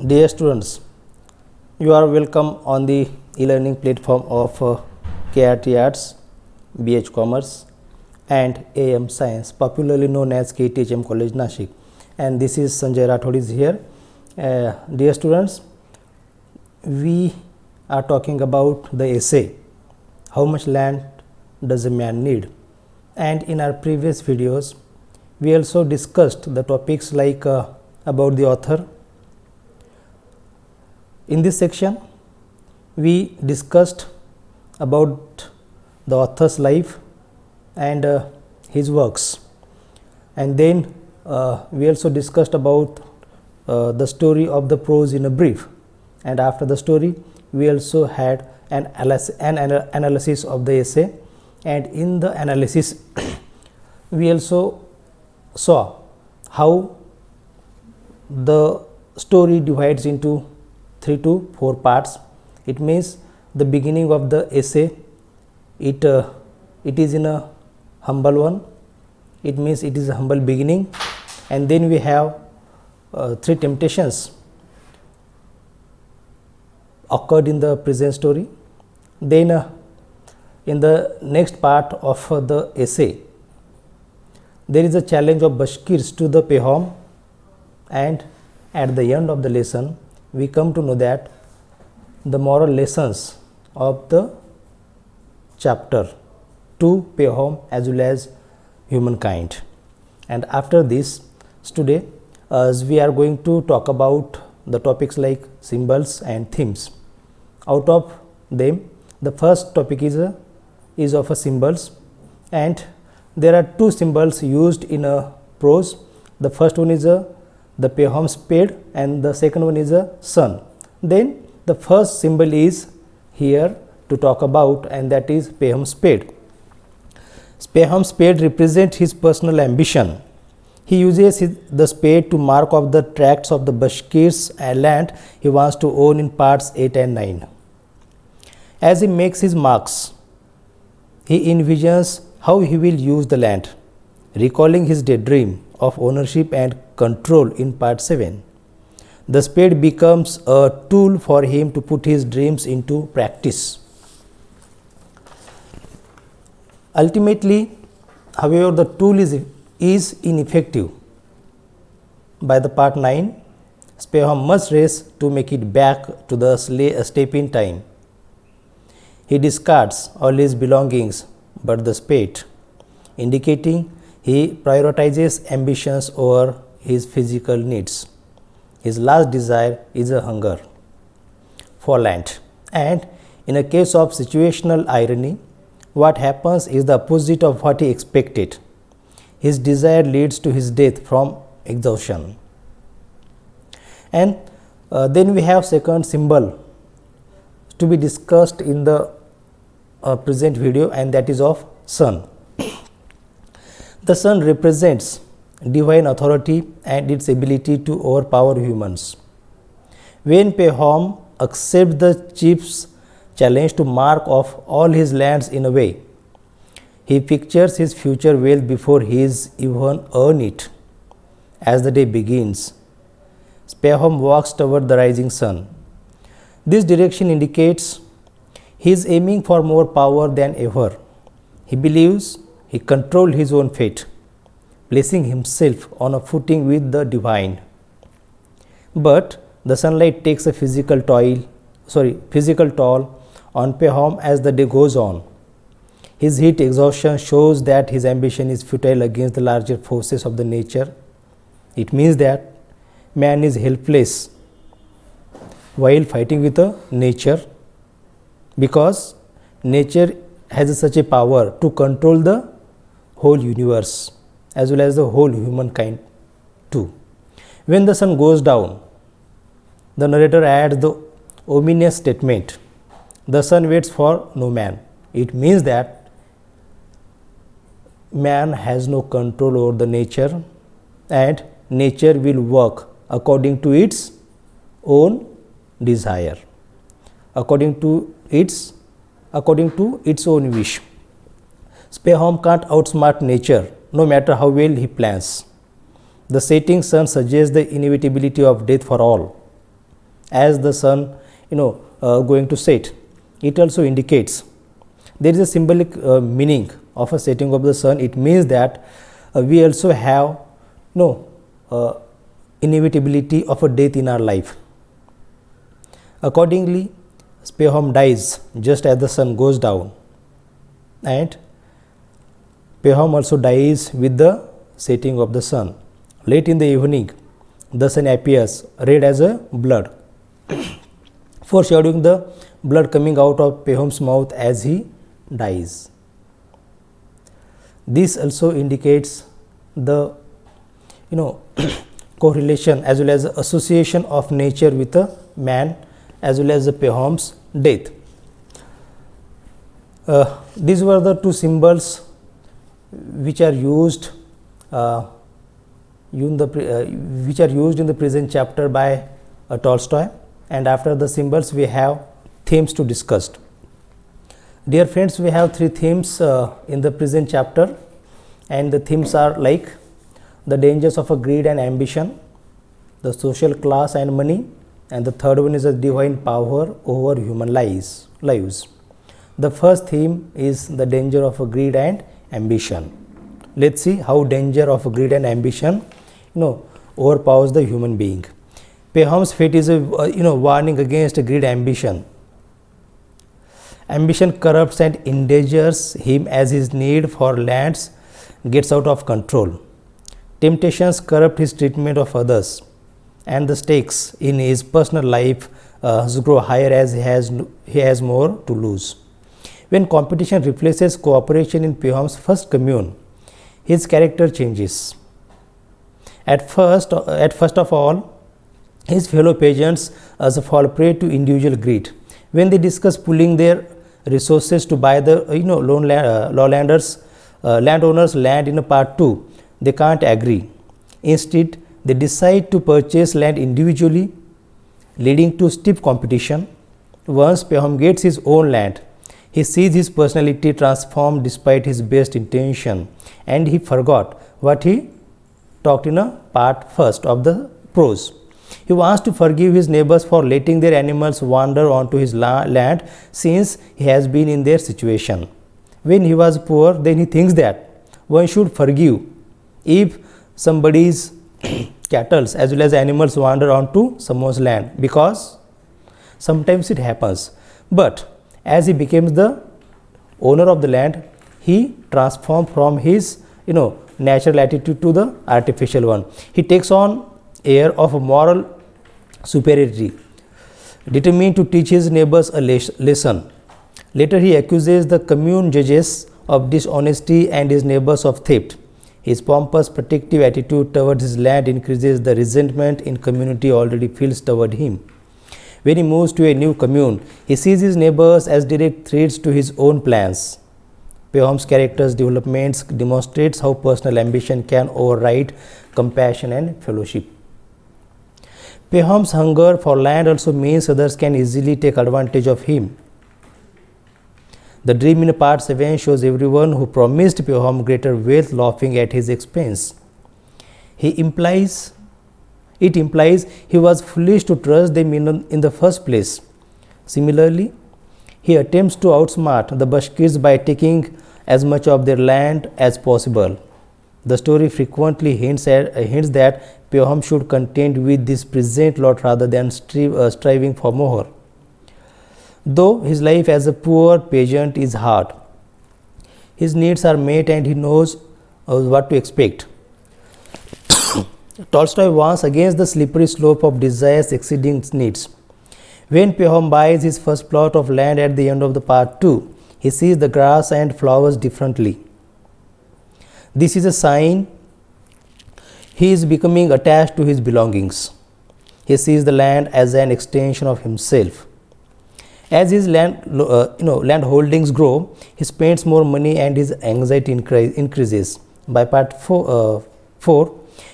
Dear students, you are welcome on the e-learning platform of KRT Arts, BH Commerce and AM Science, popularly known as KTHM College Nashik, and this is Sanjay Rathod is here. Dear students, we are talking about the essay, how much land does a man need? And in our previous videos, we also discussed the topics like about the author. In this section, we discussed about the author's life and his works, and then we also discussed about the story of the prose in a brief, and after the story we also had an analysis of the essay, and in the analysis we also saw how the story divides into 3 to 4 parts. It means the beginning of the essay, it is in a humble one, it means it is a humble beginning, and then we have 3 temptations occurred in the present story. Then in the next part of the essay, there is a challenge of Bashkirs to the Pehom, and at the end of the lesson we come to know that the moral lessons of the chapter to Pehom as well as humankind. And after this, today we are going to talk about the topics like symbols and themes. Out of them, the first topic is of a symbols, and there are 2 symbols used in a prose. The first one is the Pehom spade, and the second one is a sun. Then the first symbol is here to talk about, and that is Pehom spade. Pehom spade represents his personal ambition. He uses the spade to mark off the tracts of the Bashkirs land he wants to own in parts 8 and 9. As he makes his marks, he envisions how he will use the land, recalling his daydream of ownership and control in part 7. The spade becomes a tool for him to put his dreams into practice. Ultimately, however, the tool is ineffective. By the part 9, Pehom must race to make it back to the step in time. He discards all his belongings but the spade, indicating he prioritizes ambitions over his physical needs. His last desire is a hunger for land, and in a case of situational irony, what happens is the opposite of what he expected. His desire leads to his death from exhaustion. And then we have second symbol to be discussed in the present video, and that is of sun. The sun represents divine authority and its ability to overpower humans. When Pehom accepts the chief's challenge to mark off all his lands in a way, he pictures his future wealth before he is even earned it. As the day begins, Pehom walks toward the rising sun. This direction indicates he is aiming for more power than ever. He believes he controls his own fate, placing himself on a footing with the divine. But the sunlight takes a physical toll on Pehom as the day goes on. His heat exhaustion shows that his ambition is futile against the larger forces of the nature. It means that man is helpless while fighting with the nature, because nature has such a power to control the whole universe as well as the whole humankind too. When the sun goes down, the narrator adds the ominous statement, "The sun waits for no man." It means that man has no control over the nature, and nature will work according to its own desire, according to its own wish. Pehom can't outsmart nature, no matter how well he plans. The setting sun suggests the inevitability of death for all. as the sun going to set. It also indicates there is a symbolic meaning of a setting of the sun. It means that we also have inevitability of a death in our life. Accordingly, Spehom dies just as the sun goes down, and Pehom also dies with the setting of the sun. Late in the evening, the sun appears red as a blood, foreshadowing the blood coming out of Pehom's mouth as he dies. This also indicates the correlation as well as association of nature with a man as well as the Pehom's death. These were the two symbols which are used in the present chapter by Tolstoy, and after the symbols we have themes to discuss. Dear friends, we have three themes in the present chapter, and the themes are like the dangers of a greed and ambition, the social class and money, and the third one is a divine power over human lives. The first theme is the danger of a greed and ambition. Let's see how danger of greed and ambition overpowers the human being. Pehom's fate is a warning against greed and ambition. Ambition corrupts and endangers him as his need for lands gets out of control. Temptations corrupt his treatment of others, and the stakes in his personal life grow higher as he has more to lose. When competition replaces cooperation in Pehom's first commune, his character changes. At first of all, his fellow peasants fall prey to individual greed. When they discuss pooling their resources to buy the landowners land in a part 2, they can't agree. Instead, they decide to purchase land individually, leading to stiff competition. Once Pehom gets his own land, he sees his personality transformed despite his best intention, and he forgot what he talked in a part first of the prose. He wants to forgive his neighbors for letting their animals wander onto his land, since he has been in their situation. When he was poor, then he thinks that one should forgive if somebody's cattle as well as animals wander onto someone's land, because sometimes it happens. But as he becomes the owner of the land, he transforms from his natural attitude to the artificial one. He takes on air of moral superiority, determined to teach his neighbors a lesson. Later he accuses the commune judges of dishonesty and his neighbors of theft. His pompous protective attitude towards his land increases the resentment in community already feels toward him. When he moves to a new commune, he sees his neighbors as direct threats to his own plans. Pehom's character's developments demonstrates how personal ambition can override compassion and fellowship. Pehom's hunger for land also means others can easily take advantage of him. The dream in part 7 shows everyone who promised Pehom greater wealth laughing at his expense. It implies he was foolish to trust them in the first place. Similarly, he attempts to outsmart the Bashkirs by taking as much of their land as possible. The story frequently hints that Pehom should contend with this present lot rather than striving for more. Though his life as a poor peasant is hard, his needs are met and he knows what to expect. Tolstoy warns against the slippery slope of desires exceeding needs. When Pehom buys his first plot of land at the end of the part 2, he sees the grass and flowers differently. This is a sign he is becoming attached to his belongings. He sees the land as an extension of himself. As his land holdings grow, he spends more money and his anxiety increases. By part 4,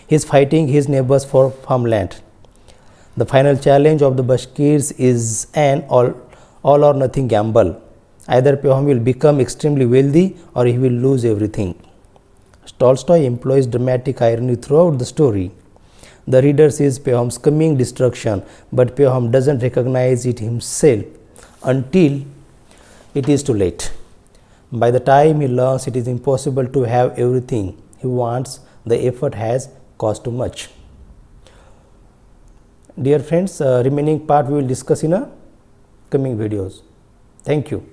he is fighting his neighbors for farmland. The final challenge of the Bashkirs is an all or nothing gamble. Either Pehom will become extremely wealthy or he will lose everything. Tolstoy employs dramatic irony throughout the story. The reader sees Pehom's coming destruction, but Pehom doesn't recognize it himself until it is too late. By the time he learns it is impossible to have everything he wants, the effort has cost too much. Dear friends, remaining part we will discuss in a coming videos. Thank you.